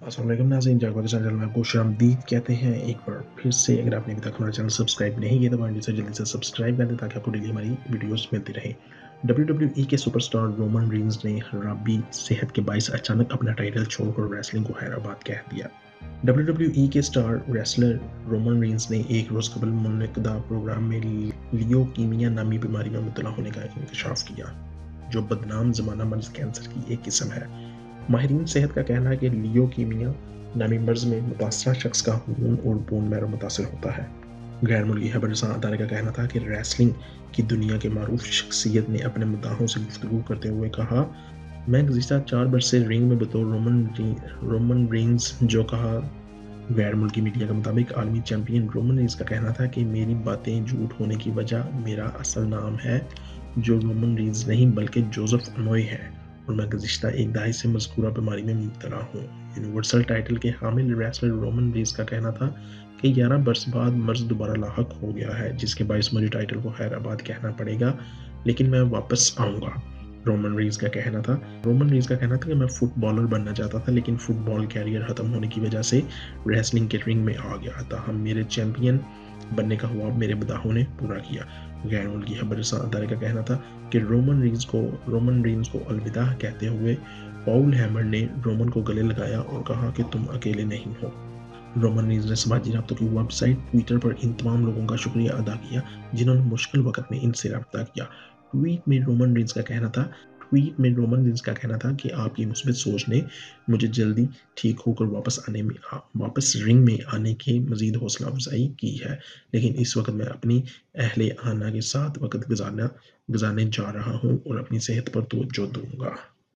अस्सलाम वालेकुम नाज़रीन, जागो के चैनल में आपको खुशामदीद कहते हैं। एक बार फिर से अगर आपने अभी तक हमारा चैनल सब्सक्राइब नहीं किया तो काइंडली से जल्दी से सब्सक्राइब कर दें ताकि आपको डेली हमारी वीडियोस मिलती रहे। डब्ल्यूडब्ल्यूई के सुपरस्टार रोमन रेंज ने खराबी सेहत के बायस अचानक अपना टाइटल छोड़कर रेसलिंग को हैदराबाद कह दिया। डब्ल्यूडब्ल्यूई के स्टार रेसलर रोमन रेंज ने एक रोज़ कबल मुनक़दा प्रोग्राम में लियोकीमिया नामी बीमारी में मुब्तला होने का इंकशाफ किया, जो बदनाम ज़माना मर्ज़ कैंसर की एक किस्म है। माहिरीन सेहत का कहना है कि लियोकीमिया नामी मर्ज़ में मुतासरा शख्स का खून और बोन मैरो मुतासर होता है। गैर मुल्की खबरसां अदारे का कहना था कि रेसलिंग की दुनिया के मारूफ शख्सियत ने अपने मुद्दाहों से गुफ्तगू करते हुए कहा, मैं गुज़िश्ता 4 बरस से रिंग में बतौर रोमन रेंज जो कहा। गैर मुल्की मीडिया के मुताबिक आलमी चैंपियन रोमन रेंज का कहना था कि मेरी बातें झूठ होने की वजह मेरा असल नाम है, जो रोमन रेंज नहीं बल्कि जोसेफ अनोय है, और मैं गुज़िश्ता एक दहाई से मज़कूरा बीमारी में मुब्तला हूँ। यूनिवर्सल टाइटल के हामिल रेसलर रोमन रेंज का कहना था कि 11 बरस बाद मर्ज़ दोबारा लाहक हो गया है, जिसके बायस मुझे टाइटल को हैदराबाद कहना पड़ेगा, लेकिन मैं वापस आऊँगा। रोमन रेंज का कहना था कि मैं फुटबॉलर बनना चाहता था, लेकिन फुटबॉल कैरियर ख़त्म होने की वजह से रेसलिंग के रिंग में आ गया था। हम मेरे चैंपियन बनने का ख्वाब मेरे मुद्दाहों ने पूरा किया। गैर मुल्की खबरसां अदारे का कहना था कि रोमन रेंज को अलविदा कहते हुए पॉल हेमर ने रोमन को गले लगाया और कहा कि तुम अकेले नहीं हो। रोमन रेंज ने समाजी राब्तों की वेबसाइट ट्विटर पर इन तमाम लोगों का शुक्रिया अदा किया जिन्होंने मुश्किल वक्त में इनसे रब्ता किया। ट्वीट में रोमन रेंज का कहना था कि आपकी मुस्बित सोच ने मुझे जल्दी ठीक होकर वापस रिंग में आने की मज़ीद हौसला अफजाई की है, लेकिन इस वक्त मैं अपनी अहले आना के साथ वक्त गुजारने जा रहा हूँ और अपनी सेहत पर तवज्जो दूंगा।